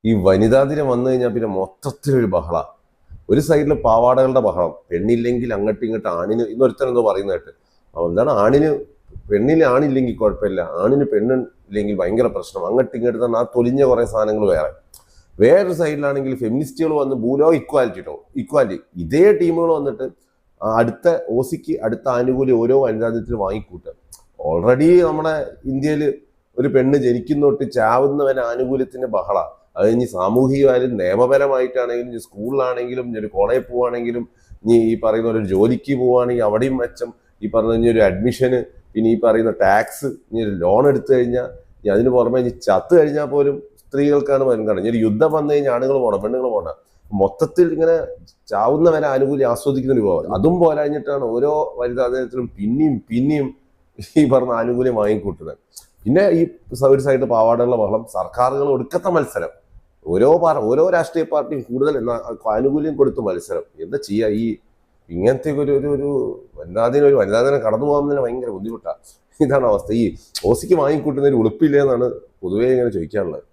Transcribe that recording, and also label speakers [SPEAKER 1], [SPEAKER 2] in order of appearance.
[SPEAKER 1] ഈ വനിതാ ദിനം വന്നു കഴിഞ്ഞാൽ പിന്നെ മൊത്തത്തിലൊരു ബഹള. ഒരു സൈഡിൽ പാവാടകളുടെ ബഹളം, പെണ്ണില്ലെങ്കിൽ അങ്ങോട്ടും ഇങ്ങോട്ടും ആണിന് ഇന്നൊരുത്തൻ എന്തോ പറയുന്ന കേട്ട്. എന്താണ് ആണിന് പെണ്ണിന് ആണില്ലെങ്കിൽ കുഴപ്പമില്ല, ആണിന് പെണ്ണില്ലെങ്കിൽ ഭയങ്കര പ്രശ്നം, അങ്ങോട്ടും ഇങ്ങോട്ടും തന്നെ ആ തൊലിഞ്ഞ കുറെ സാധനങ്ങൾ വേറൊരു സൈഡിലാണെങ്കിൽ ഫെമിനിസ്റ്റുകൾ വന്ന് ഭൂലോ ഇക്വാലിറ്റി കേട്ടോ, ഇക്വാലിറ്റി ഇതേ ടീമുകൾ വന്നിട്ട് അടുത്ത ഓസിക്ക് അടുത്ത ആനുകൂല്യം ഓരോ വനിതാ ദിനത്തിൽ വാങ്ങിക്കൂട്ടുക. ഓൾറെഡി നമ്മുടെ ഇന്ത്യയിൽ ഒരു പെണ്ണ് ജനിക്കുന്ന തൊട്ട് ചാവുന്നവരെ ആനുകൂല്യത്തിന്റെ ബഹള. അത് ഇനി സാമൂഹികമായാലും നിയമപരമായിട്ടാണെങ്കിലും ഇനി സ്കൂളിലാണെങ്കിലും ഇനി ഒരു കോളേജിൽ പോവുകയാണെങ്കിലും ഇനി ഈ പറയുന്ന ഒരു ജോലിക്ക് പോവുകയാണെങ്കിൽ അവിടെയും മെച്ചം, ഈ പറഞ്ഞ ഇനി ഒരു അഡ്മിഷന്, പിന്നെ ഈ പറയുന്ന ടാക്സ്, ഇനി ഒരു ലോൺ എടുത്തു കഴിഞ്ഞാൽ ഇനി അതിന് പുറമെ ഇനി ചത്ത് കഴിഞ്ഞാൽ പോലും സ്ത്രീകൾക്കാണ് മുൻഗണന. ഇനി ഒരു യുദ്ധം വന്നു കഴിഞ്ഞാൽ ആണുങ്ങൾ പോകണം, പെണ്ണുങ്ങൾ പോകണം. മൊത്തത്തിൽ ഇങ്ങനെ ചാവുന്നവരെ ആനുകൂല്യം ആസ്വദിക്കുന്ന ഒരു വിഭാഗം. അതും പോരാഞ്ഞിട്ടാണ് ഓരോ വനിതാ ദിനത്തിലും പിന്നെയും പിന്നെയും ഈ പറഞ്ഞ ആനുകൂല്യം വാങ്ങിക്കൂട്ടുന്നത്. പിന്നെ ഈ ഒരു സൈഡ് പാവാടകളുടെ ബഹളം, സർക്കാരുകൾ ഒടുക്കത്തെ മത്സരം, ഓരോ രാഷ്ട്രീയ പാർട്ടിയും കൂടുതൽ ആനുകൂല്യം കൊടുത്ത് മത്സരം. എന്താ ചെയ്യാ, ഈ ഇങ്ങനത്തെ ഒരു വനിതാ ദിനം കടന്നു പോകാൻ തന്നെ ഭയങ്കര ബുദ്ധിമുട്ടാണ്. ഇതാണ് അവസ്ഥ. ഈ ഓസിക്ക് വാങ്ങിക്കൂട്ടുന്നതിന് ഉളുപ്പില്ല എന്നാണ് പൊതുവേ ഇങ്ങനെ ചോദിക്കാനുള്ളത്.